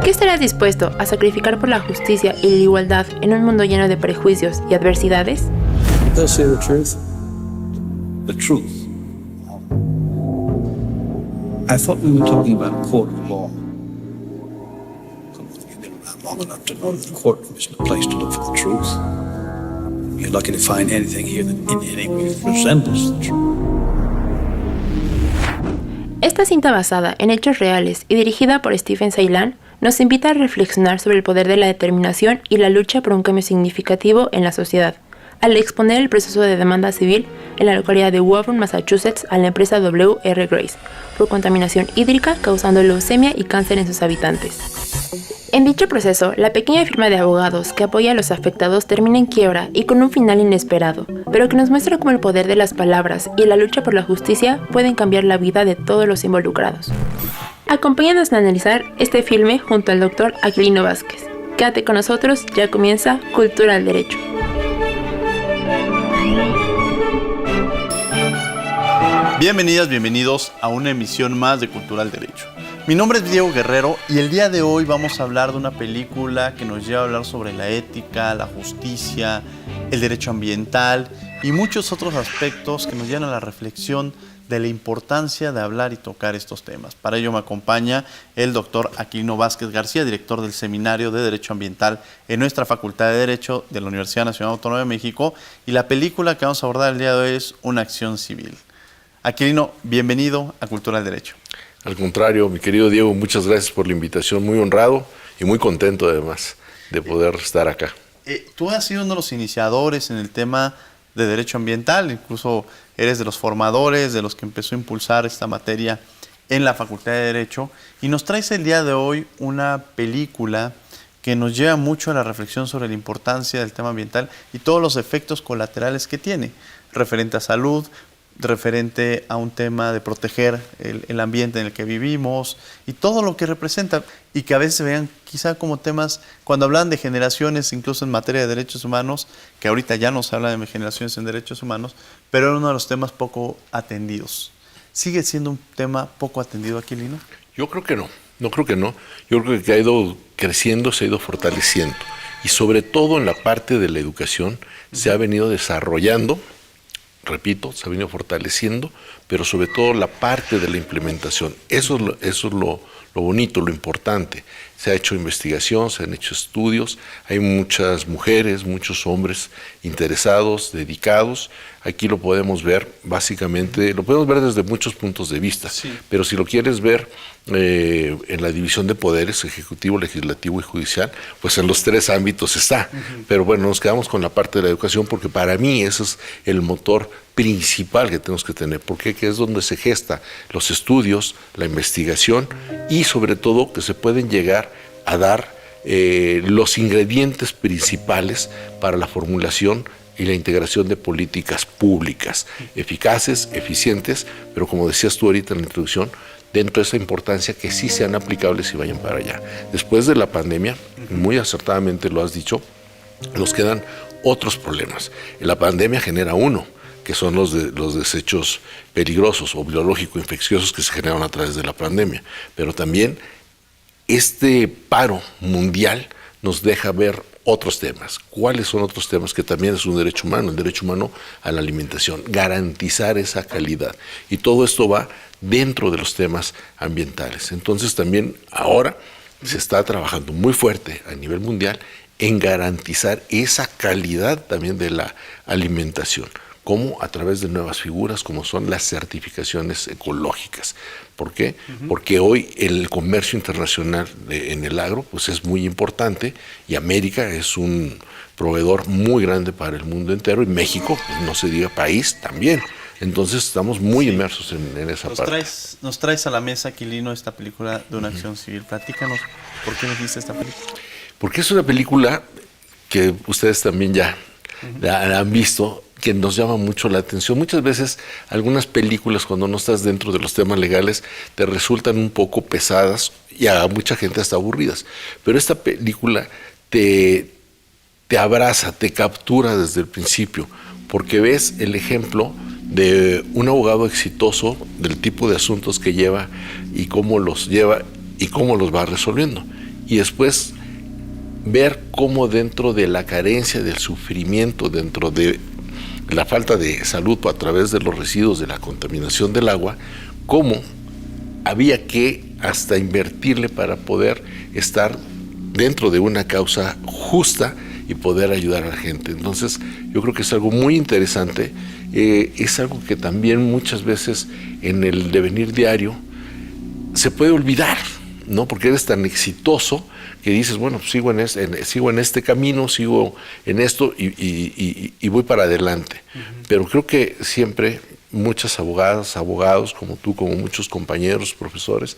¿Qué estarás dispuesto a sacrificar por la justicia y la igualdad en un mundo lleno de prejuicios y adversidades? They'll say the truth. The truth. I thought we were talking about a court of law. You've been around long enough to know that the court isn't a place to look for the truth. You're lucky to find anything here that in any way resembles the truth. Esta cinta, basada en hechos reales y dirigida por Stephen Celan, nos invita a reflexionar sobre el poder de la determinación y la lucha por un cambio significativo en la sociedad, al exponer el proceso de demanda civil en la localidad de Woburn, Massachusetts, a la empresa W.R. Grace por contaminación hídrica causando leucemia y cáncer en sus habitantes. En dicho proceso, la pequeña firma de abogados que apoya a los afectados termina en quiebra y con un final inesperado, pero que nos muestra cómo el poder de las palabras y la lucha por la justicia pueden cambiar la vida de todos los involucrados. Acompáñanos a analizar este filme junto al Dr. Aquilino Vázquez. Quédate con nosotros, ya comienza Cultura del Derecho. Bienvenidas, bienvenidos a una emisión más de Cultura del Derecho. Mi nombre es Diego Guerrero y el día de hoy vamos a hablar de una película que nos lleva a hablar sobre la ética, la justicia, el derecho ambiental y muchos otros aspectos que nos llevan a la reflexión de la importancia de hablar y tocar estos temas. Para ello me acompaña el doctor Aquilino Vázquez García, director del Seminario de Derecho Ambiental en nuestra Facultad de Derecho de la Universidad Nacional Autónoma de México, y la película que vamos a abordar el día de hoy es Una acción civil. Aquilino, bienvenido a Cultura del Derecho. Al contrario, mi querido Diego, muchas gracias por la invitación, muy honrado y muy contento además de poder estar acá. Tú has sido uno de los iniciadores en el tema de derecho ambiental, incluso eres de los formadores, de los que empezó a impulsar esta materia en la Facultad de Derecho, y nos traes el día de hoy una película que nos lleva mucho a la reflexión sobre la importancia del tema ambiental y todos los efectos colaterales que tiene, referente a salud, referente a un tema de proteger el ambiente en el que vivimos y todo lo que representa, y que a veces se vean quizá como temas, cuando hablan de generaciones, incluso en materia de derechos humanos, que ahorita ya no se habla de generaciones en derechos humanos, pero era uno de los temas poco atendidos. ¿Sigue siendo un tema poco atendido, Aquilino? Yo creo que no, yo creo que ha ido creciendo, se ha ido fortaleciendo, y sobre todo en la parte de la educación se ha venido desarrollando. Repito, se ha venido fortaleciendo, pero sobre todo la parte de la implementación. Eso es lo bonito, lo importante. Se ha hecho investigación, se han hecho estudios, hay muchas mujeres, muchos hombres interesados, dedicados. Aquí lo podemos ver, básicamente, lo podemos ver desde muchos puntos de vista, sí. Pero si lo quieres ver en la división de poderes, ejecutivo, legislativo y judicial, pues en los tres ámbitos está. Pero bueno, nos quedamos con la parte de la educación porque para mí ese es el motor principal que tenemos que tener, porque es donde se gesta los estudios, la investigación y sobre todo que se pueden llegar a dar los ingredientes principales para la formulación y la integración de políticas públicas eficaces, eficientes, pero como decías tú ahorita en la introducción, dentro de esa importancia que sí sean aplicables y vayan para allá. Después de la pandemia, muy acertadamente lo has dicho, nos quedan otros problemas. La pandemia genera uno, que son los desechos peligrosos o biológico-infecciosos que se generaron a través de la pandemia, pero también este paro mundial nos deja ver otros temas. ¿Cuáles son otros temas? Que también es un derecho humano, el derecho humano a la alimentación, garantizar esa calidad. Y todo esto va dentro de los temas ambientales. Entonces también ahora se está trabajando muy fuerte a nivel mundial en garantizar esa calidad también de la alimentación. Como a través de nuevas figuras como son las certificaciones ecológicas. ¿Por qué? Porque hoy el comercio internacional en el agro pues es muy importante y América es un proveedor muy grande para el mundo entero y México, pues no se diga país, también. Entonces estamos muy inmersos en esa parte. Nos traes a la mesa, Aquilino, esta película de Una acción civil. Platícanos, ¿por qué nos dice esta película? Porque es una película que ustedes también ya la han visto, que nos llama mucho la atención. Muchas veces algunas películas, cuando no estás dentro de los temas legales, te resultan un poco pesadas y a mucha gente hasta aburridas. Pero esta película te abraza, te captura desde el principio, porque ves el ejemplo de un abogado exitoso, del tipo de asuntos que lleva y cómo los lleva y cómo los va resolviendo. y después ver cómo dentro de la carencia, del sufrimiento, dentro de la falta de salud a través de los residuos, de la contaminación del agua, cómo había que hasta invertirle para poder estar dentro de una causa justa y poder ayudar a la gente. Entonces, yo creo que es algo muy interesante, es algo que también muchas veces en el devenir diario se puede olvidar, ¿no? Porque eres tan exitoso que dices, bueno, pues sigo en este camino, sigo en esto y voy para adelante. Pero creo que siempre muchas abogadas, abogados como tú, como muchos compañeros, profesores,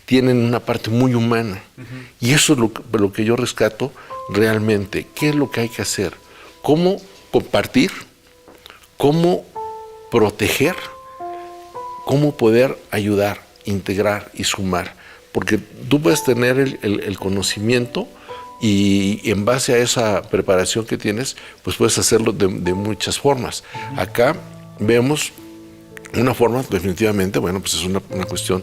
tienen una parte muy humana. Y eso es lo que yo rescato realmente. ¿Qué es lo que hay que hacer? ¿Cómo compartir? ¿Cómo proteger? ¿Cómo poder ayudar, integrar y sumar? Porque tú puedes tener el conocimiento y en base a esa preparación que tienes, pues puedes hacerlo de muchas formas. Acá vemos una forma, definitivamente, bueno, pues es una cuestión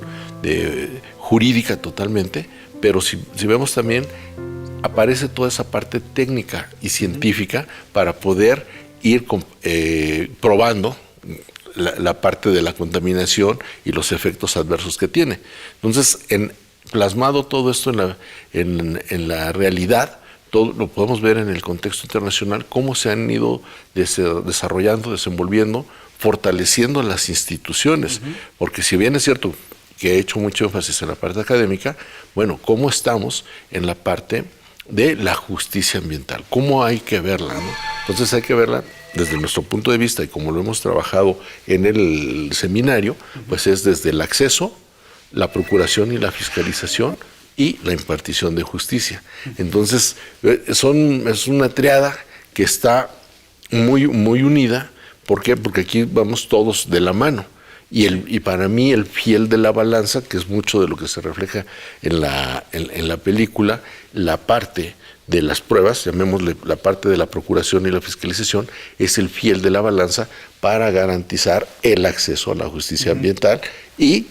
jurídica totalmente, pero si vemos también, aparece toda esa parte técnica y científica para poder ir probando la parte de la contaminación y los efectos adversos que tiene. Entonces, plasmado todo esto en la realidad, todo lo podemos ver en el contexto internacional, cómo se han ido desarrollando, desenvolviendo, fortaleciendo las instituciones. Porque si bien es cierto que he hecho mucho énfasis en la parte académica, bueno, ¿cómo estamos en la parte de la justicia ambiental? ¿Cómo hay que verla, ¿no? Entonces hay que verla desde nuestro punto de vista, y como lo hemos trabajado en el seminario, pues es desde el acceso, la procuración y la fiscalización y la impartición de justicia. Entonces, es una triada que está muy, muy unida. ¿Por qué? Porque aquí vamos todos de la mano. Y para mí el fiel de la balanza, que es mucho de lo que se refleja en la película, la parte de las pruebas, llamémosle la parte de la procuración y la fiscalización, es el fiel de la balanza para garantizar el acceso a la justicia ambiental y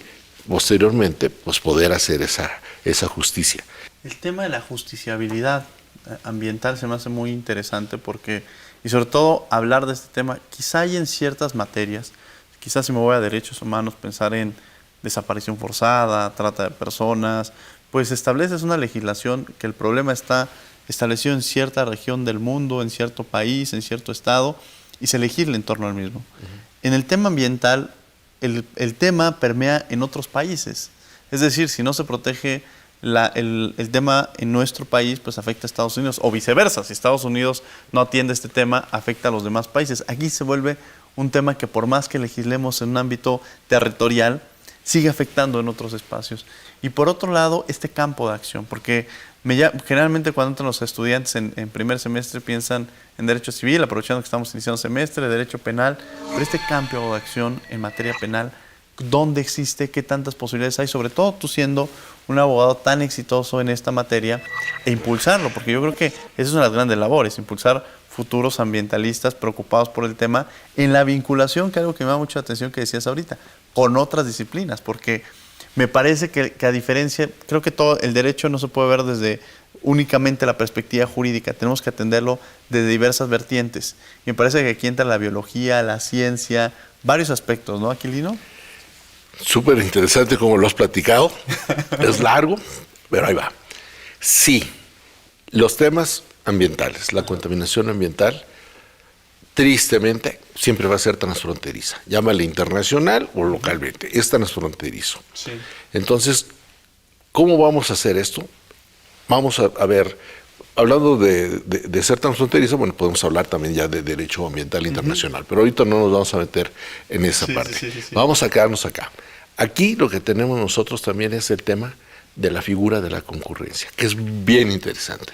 posteriormente pues poder hacer esa justicia. El tema de la justiciabilidad ambiental se me hace muy interesante porque, y sobre todo hablar de este tema, quizá hay en ciertas materias, quizás si me voy a derechos humanos, pensar en desaparición forzada, trata de personas, pues estableces una legislación que el problema está establecido en cierta región del mundo, en cierto país, en cierto estado, y se legisla en torno al mismo. En el tema ambiental, el tema permea en otros países. Es decir, si no se protege el tema en nuestro país, pues afecta a Estados Unidos, o viceversa. Si Estados Unidos no atiende este tema, afecta a los demás países. Aquí se vuelve un tema que por más que legislemos en un ámbito territorial, sigue afectando en otros espacios. Y por otro lado, este campo de acción, porque generalmente cuando entran los estudiantes en primer semestre piensan en derecho civil, aprovechando que estamos iniciando semestre, derecho penal, pero este campo de acción en materia penal, ¿dónde existe? ¿Qué tantas posibilidades hay? Sobre todo tú siendo un abogado tan exitoso en esta materia, e impulsarlo, porque yo creo que esa es una de las grandes labores, impulsar futuros ambientalistas preocupados por el tema, en la vinculación, que algo que me da mucha atención que decías ahorita, con otras disciplinas, porque me parece que a diferencia, creo que todo el derecho no se puede ver desde únicamente la perspectiva jurídica, tenemos que atenderlo desde diversas vertientes. Y me parece que aquí entra la biología, la ciencia, varios aspectos, ¿no, Aquilino? Súper interesante como lo has platicado, es largo, pero ahí va. Sí, los temas ambientales, la contaminación ambiental, tristemente, siempre va a ser transfronteriza. Llámale internacional o localmente, es transfronterizo. Sí. Entonces, ¿cómo vamos a hacer esto? Vamos a ver, hablando de ser transfronterizo, bueno, podemos hablar también ya de derecho ambiental internacional, pero ahorita no nos vamos a meter en esa parte. Sí. Vamos a quedarnos acá. Aquí lo que tenemos nosotros también es el tema de la figura de la concurrencia, que es bien interesante.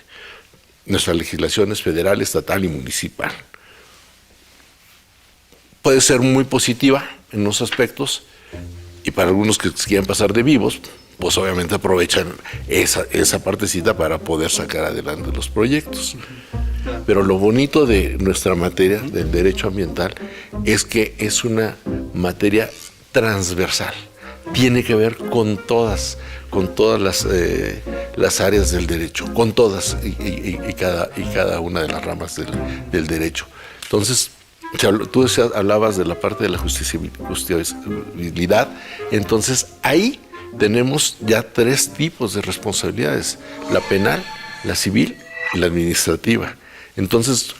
Nuestra legislación es federal, estatal y municipal. Puede ser muy positiva en unos aspectos y para algunos que quieran pasar de vivos, pues obviamente aprovechan esa partecita para poder sacar adelante los proyectos. Pero lo bonito de nuestra materia, del derecho ambiental, es que es una materia transversal. tiene que ver con todas las áreas del derecho, con todas y cada una de las ramas del derecho. Entonces, tú hablabas de la parte de la justiciabilidad, entonces ahí tenemos ya 3 tipos de responsabilidades: la penal, la civil y la administrativa. Entonces,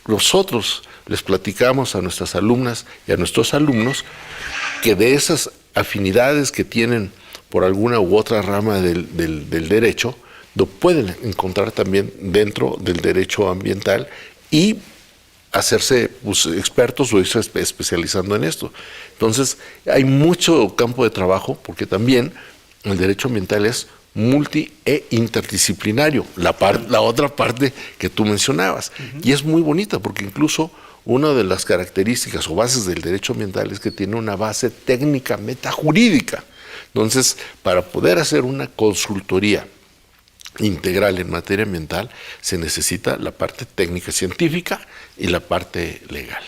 nosotros les platicamos a nuestras alumnas y a nuestros alumnos que de esas afinidades que tienen por alguna u otra rama del derecho, lo pueden encontrar también dentro del derecho ambiental y hacerse expertos o irse especializando en esto. Entonces, hay mucho campo de trabajo, porque también el derecho ambiental es multi e interdisciplinario, la otra parte que tú mencionabas. Y es muy bonita, porque incluso una de las características o bases del derecho ambiental es que tiene una base técnica metajurídica. Entonces, para poder hacer una consultoría integral en materia ambiental, se necesita la parte técnica científica y la parte legal.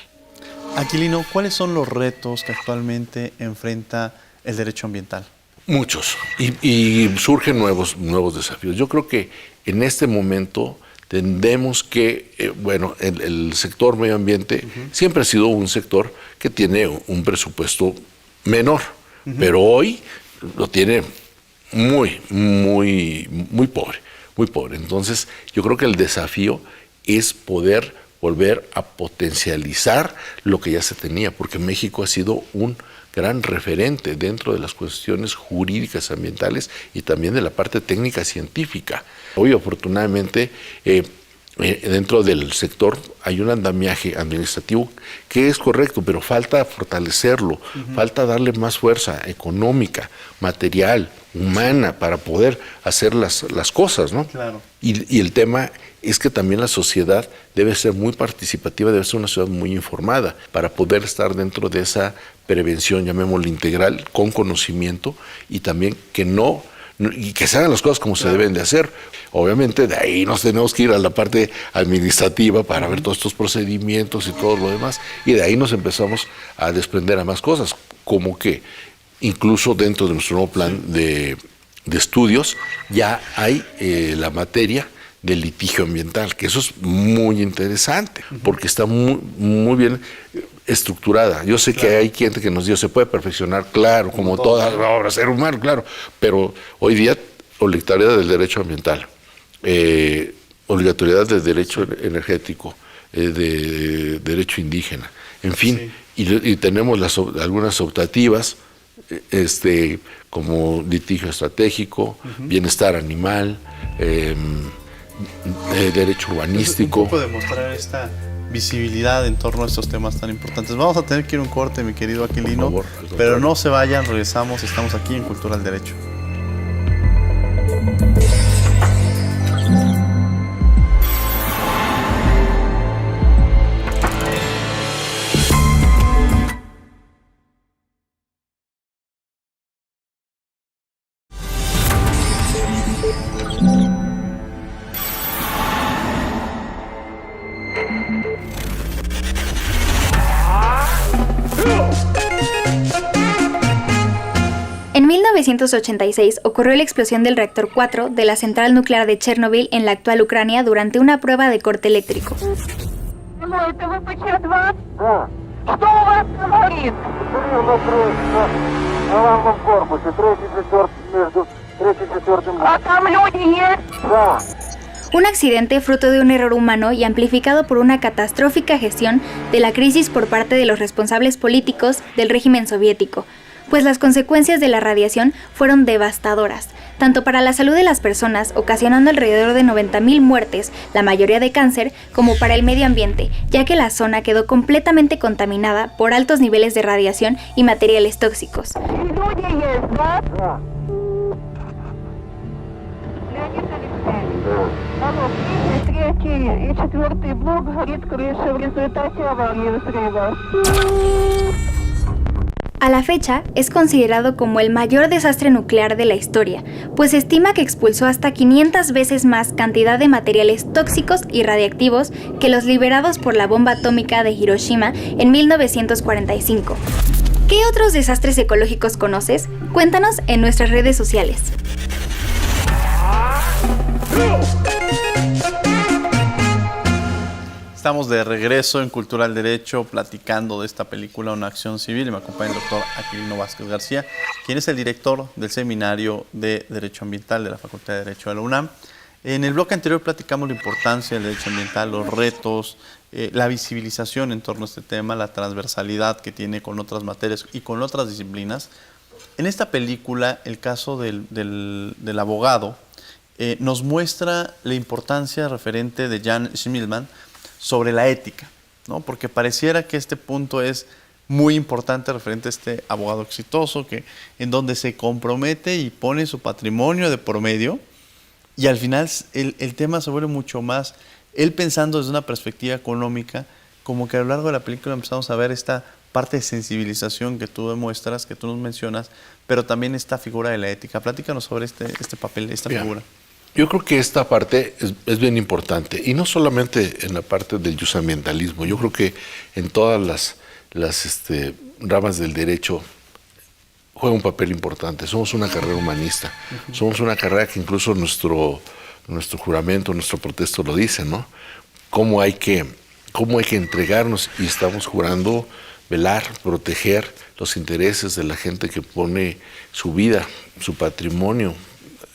Aquilino, ¿cuáles son los retos que actualmente enfrenta el derecho ambiental? Muchos, y surgen nuevos desafíos. Yo creo que en este momento tendemos que, el sector medio ambiente siempre ha sido un sector que tiene un presupuesto menor, pero hoy lo tiene muy pobre. Entonces, yo creo que el desafío es poder volver a potencializar lo que ya se tenía, porque México ha sido un gran referente dentro de las cuestiones jurídicas ambientales y también de la parte técnica científica. Hoy, afortunadamente, dentro del sector hay un andamiaje administrativo que es correcto, pero falta fortalecerlo, falta darle más fuerza económica, material, humana, para poder hacer las cosas, ¿no? Claro. Y el tema es que también la sociedad debe ser muy participativa, debe ser una sociedad muy informada para poder estar dentro de esa prevención, llamémoslo integral, con conocimiento, y también y que se hagan las cosas como se deben de hacer. Obviamente de ahí nos tenemos que ir a la parte administrativa para ver todos estos procedimientos y todo lo demás, y de ahí nos empezamos a desprender a más cosas, como que incluso dentro de nuestro nuevo plan de estudios ya hay la materia del litigio ambiental, que eso es muy interesante, porque está muy bien estructurada. Yo sé que hay gente que nos dice, se puede perfeccionar, claro, como toda obra, ser humano, claro, pero hoy día, obligatoriedad del derecho ambiental, obligatoriedad del derecho energético, de derecho indígena, en fin, y tenemos algunas optativas, como litigio estratégico, bienestar animal, derecho urbanístico. Un poco demostrar esta visibilidad en torno a estos temas tan importantes. Vamos a tener que ir a un corte, mi querido Aquilino, por favor, pero no se vayan, regresamos, estamos aquí en Cultura del Derecho. En 1986 ocurrió la explosión del reactor 4 de la central nuclear de Chernobyl en la actual Ucrania durante una prueba de corte eléctrico. Un accidente fruto de un error humano y amplificado por una catastrófica gestión de la crisis por parte de los responsables políticos del régimen soviético, pues las consecuencias de la radiación fueron devastadoras, tanto para la salud de las personas, ocasionando alrededor de 90,000 muertes, la mayoría de cáncer, como para el medio ambiente, ya que la zona quedó completamente contaminada por altos niveles de radiación y materiales tóxicos. A la fecha, es considerado como el mayor desastre nuclear de la historia, pues se estima que expulsó hasta 500 veces más cantidad de materiales tóxicos y radiactivos que los liberados por la bomba atómica de Hiroshima en 1945. ¿Qué otros desastres ecológicos conoces? Cuéntanos en nuestras redes sociales. Estamos de regreso en Cultural Derecho platicando de esta película Una acción civil y me acompaña el doctor Aquilino Vázquez García, quien es el director del Seminario de Derecho Ambiental de la Facultad de Derecho de la UNAM. En el bloque anterior platicamos la importancia del derecho ambiental, los retos, la visibilización en torno a este tema, la transversalidad que tiene con otras materias y con otras disciplinas. En esta película, el caso del abogado nos muestra la importancia referente de Jan Schmidtmann sobre la ética, ¿no? Porque pareciera que este punto es muy importante referente a este abogado exitoso en donde se compromete y pone su patrimonio de por medio y al final el tema se vuelve mucho más, él pensando desde una perspectiva económica, como que a lo largo de la película empezamos a ver esta parte de sensibilización que tú demuestras, que tú nos mencionas, pero también esta figura de la ética. Platícanos sobre este papel, esta figura. Yo creo que esta parte es bien importante, y no solamente en la parte del ambientalismo. Yo creo que en todas las ramas del derecho juega un papel importante. Somos una carrera humanista, somos una carrera que incluso nuestro juramento, nuestro protesto lo dice, ¿no? Cómo hay que entregarnos, y estamos jurando velar, proteger los intereses de la gente que pone su vida, su patrimonio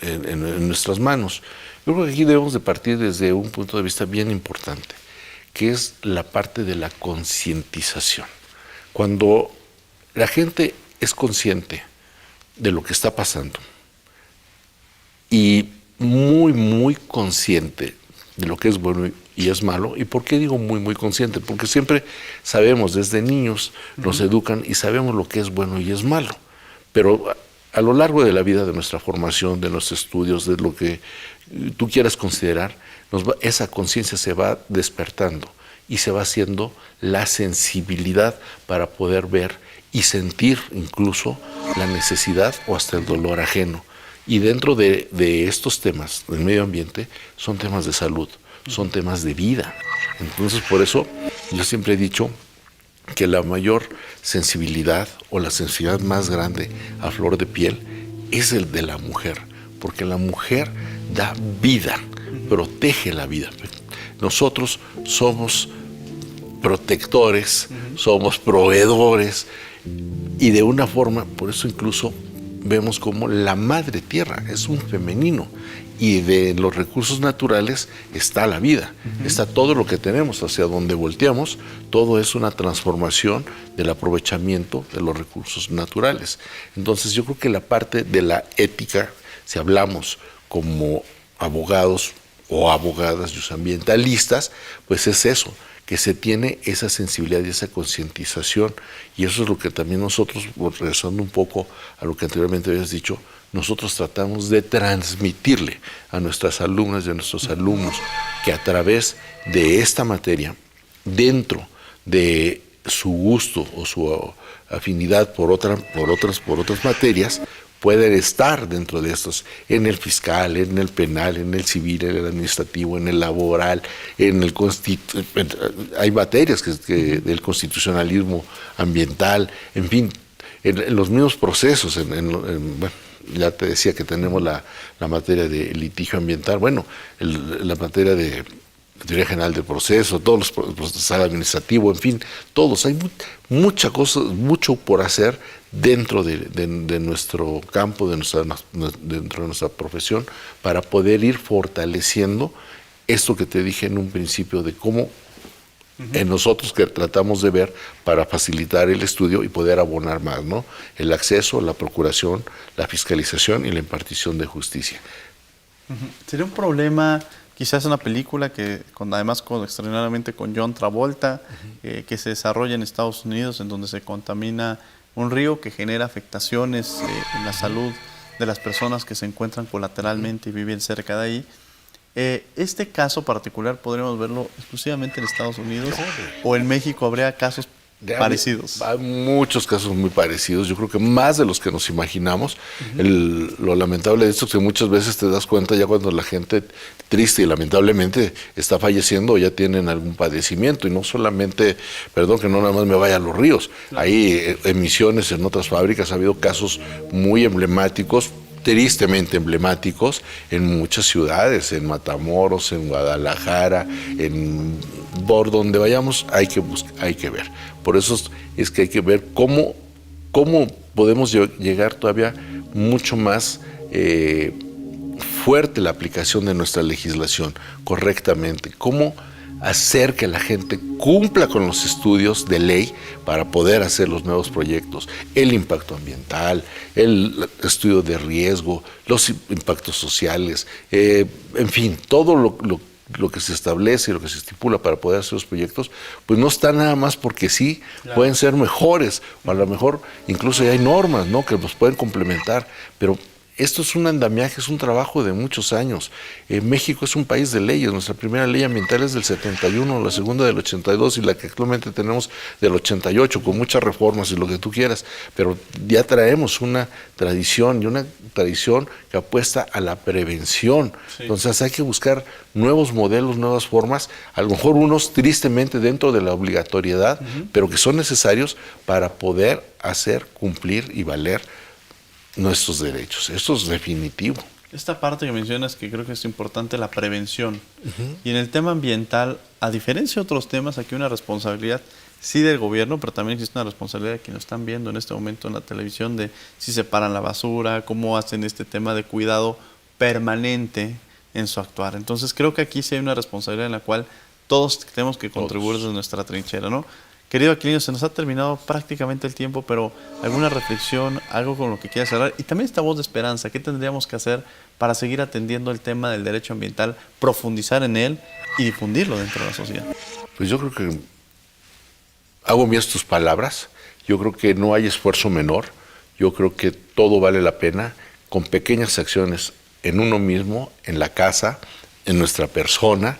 en nuestras manos. Yo creo que aquí debemos de partir desde un punto de vista bien importante, que es la parte de la concientización. Cuando la gente es consciente de lo que está pasando y muy, muy consciente de lo que es bueno y es malo. ¿Y por qué digo muy, muy consciente? Porque siempre sabemos, desde niños nos educan y sabemos lo que es bueno y es malo. Pero a lo largo de la vida, de nuestra formación, de nuestros estudios, de lo que tú quieras considerar, esa conciencia se va despertando y se va haciendo la sensibilidad para poder ver y sentir incluso la necesidad o hasta el dolor ajeno. Y dentro de estos temas del medio ambiente son temas de salud, son temas de vida. Entonces, por eso yo siempre he dicho que la mayor sensibilidad o la sensibilidad más grande a flor de piel es el de la mujer, porque la mujer da vida, protege la vida. Nosotros somos protectores, somos proveedores, y de una forma, por eso incluso vemos como la madre tierra es un femenino, y de los recursos naturales está la vida, está todo lo que tenemos. Hacia donde volteamos, todo es una transformación del aprovechamiento de los recursos naturales. Entonces yo creo que la parte de la ética, si hablamos como abogados o abogadas ambientalistas, pues es eso, que se tiene esa sensibilidad y esa concientización, y eso es lo que también nosotros, regresando un poco a lo que anteriormente habías dicho, nosotros tratamos de transmitirle a nuestras alumnas y a nuestros alumnos que a través de esta materia, dentro de su gusto o su afinidad por otras materias, pueden estar dentro de estos, en el fiscal, en el penal, en el civil, en el administrativo, en el laboral, en el hay materias del constitucionalismo ambiental, en fin, en los mismos procesos, bueno, ya te decía que tenemos la materia de litigio ambiental, bueno, la materia de teoría general del proceso, todos los procesos administrativos, en fin, todos. Hay mucha cosa, mucho por hacer dentro de nuestro campo, dentro de nuestra profesión, para poder ir fortaleciendo esto que te dije en un principio de cómo en nosotros que tratamos de ver para facilitar el estudio y poder abonar más, ¿no? El acceso, la procuración, la fiscalización y la impartición de justicia. Sería un problema, quizás una película que además extraordinariamente con John Travolta, que se desarrolla en Estados Unidos, en donde se contamina un río que genera afectaciones en la salud de las personas que se encuentran colateralmente y viven cerca de ahí. Este caso particular podríamos verlo exclusivamente en Estados Unidos, o en México habría casos parecidos. Hay muchos casos muy parecidos, yo creo que más de los que nos imaginamos. Lo lamentable de esto es que muchas veces te das cuenta ya cuando la gente triste y lamentablemente está falleciendo o ya tienen algún padecimiento, y no solamente, perdón que no nada más me vaya a Los Ríos, hay emisiones en otras fábricas, ha habido casos muy emblemáticos, tristemente emblemáticos, en muchas ciudades, en Matamoros, en Guadalajara, por donde vayamos hay que ver. Por eso es que hay que ver cómo podemos llegar todavía mucho más fuerte la aplicación de nuestra legislación correctamente, cómo hacer que la gente cumpla con los estudios de ley para poder hacer los nuevos proyectos, el impacto ambiental, el estudio de riesgo, los impactos sociales, en fin, todo lo que se establece y lo que se estipula para poder hacer los proyectos, pues no está nada más porque sí, pueden ser mejores, o a lo mejor incluso ya hay normas, ¿no?, que los pueden complementar, pero esto es un andamiaje, es un trabajo de muchos años. México es un país de leyes. Nuestra primera ley ambiental es del 71, la segunda del 82 y la que actualmente tenemos del 88, con muchas reformas y lo que tú quieras. Pero ya traemos una tradición que apuesta a la prevención. Sí. Entonces hay que buscar nuevos modelos, nuevas formas, a lo mejor unos tristemente dentro de la obligatoriedad, pero que son necesarios para poder hacer cumplir y valer nuestros derechos. Esto es definitivo. Esta parte que mencionas, que creo que es importante, la prevención. Y en el tema ambiental, a diferencia de otros temas, aquí una responsabilidad sí del gobierno, pero también existe una responsabilidad de quienes nos están viendo en este momento en la televisión, de si separan la basura, cómo hacen este tema de cuidado permanente en su actuar. Entonces creo que aquí sí hay una responsabilidad en la cual todos tenemos que contribuir desde nuestra trinchera, ¿no? Querido Aquilino, se nos ha terminado prácticamente el tiempo, pero alguna reflexión, algo con lo que quieras cerrar, y también esta voz de esperanza, ¿qué tendríamos que hacer para seguir atendiendo el tema del derecho ambiental, profundizar en él y difundirlo dentro de la sociedad? Pues yo creo que hago mías tus palabras, yo creo que no hay esfuerzo menor, yo creo que todo vale la pena con pequeñas acciones en uno mismo, en la casa, en nuestra persona,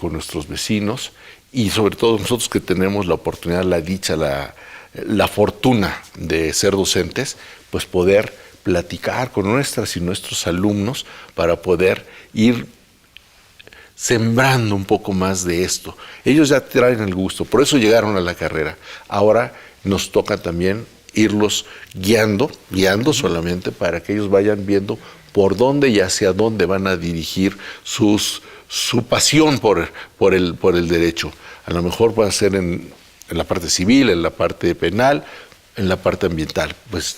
con nuestros vecinos, y sobre todo nosotros que tenemos la oportunidad, la dicha, la fortuna de ser docentes, pues poder platicar con nuestras y nuestros alumnos para poder ir sembrando un poco más de esto. Ellos ya traen el gusto, por eso llegaron a la carrera. Ahora nos toca también irlos guiando solamente para que ellos vayan viendo por dónde y hacia dónde van a dirigir su pasión por el derecho. A lo mejor va a ser en la parte civil, en la parte penal, en la parte ambiental. Pues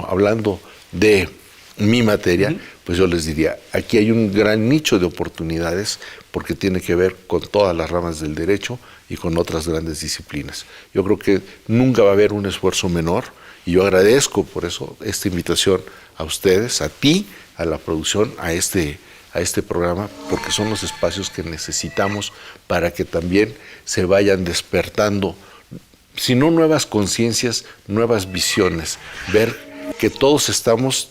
hablando de mi materia, pues yo les diría, aquí hay un gran nicho de oportunidades porque tiene que ver con todas las ramas del derecho y con otras grandes disciplinas. Yo creo que nunca va a haber un esfuerzo menor y yo agradezco por eso esta invitación a ustedes, a ti, a la producción, a este programa, porque son los espacios que necesitamos para que también se vayan despertando, si no nuevas conciencias, nuevas visiones, ver que todos estamos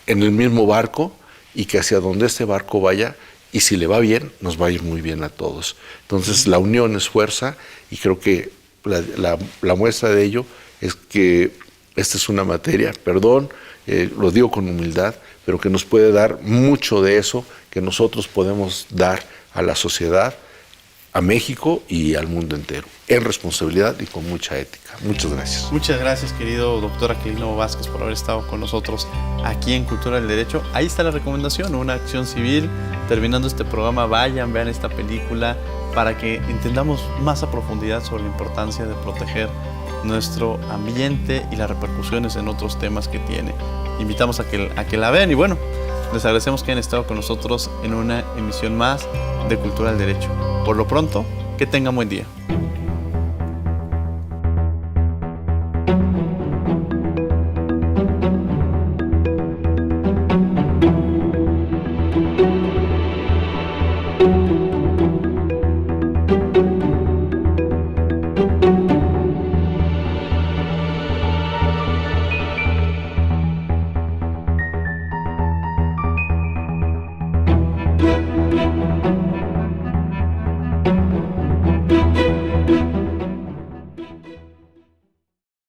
en el mismo barco y que hacia donde este barco vaya, y si le va bien, nos va a ir muy bien a todos. Entonces la unión es fuerza y creo que la muestra de ello es que esta es una materia, lo digo con humildad, pero que nos puede dar mucho de eso que nosotros podemos dar a la sociedad, a México y al mundo entero, en responsabilidad y con mucha ética. Muchas gracias. Muchas gracias, querido doctor Aquilino Vázquez, por haber estado con nosotros aquí en Cultura del Derecho. Ahí está la recomendación, una acción civil. Terminando este programa, vayan, vean esta película para que entendamos más a profundidad sobre la importancia de proteger nuestro ambiente y las repercusiones en otros temas que tiene. Invitamos a que la vean y bueno, les agradecemos que hayan estado con nosotros en una emisión más de Cultura del Derecho. Por lo pronto, que tengan buen día.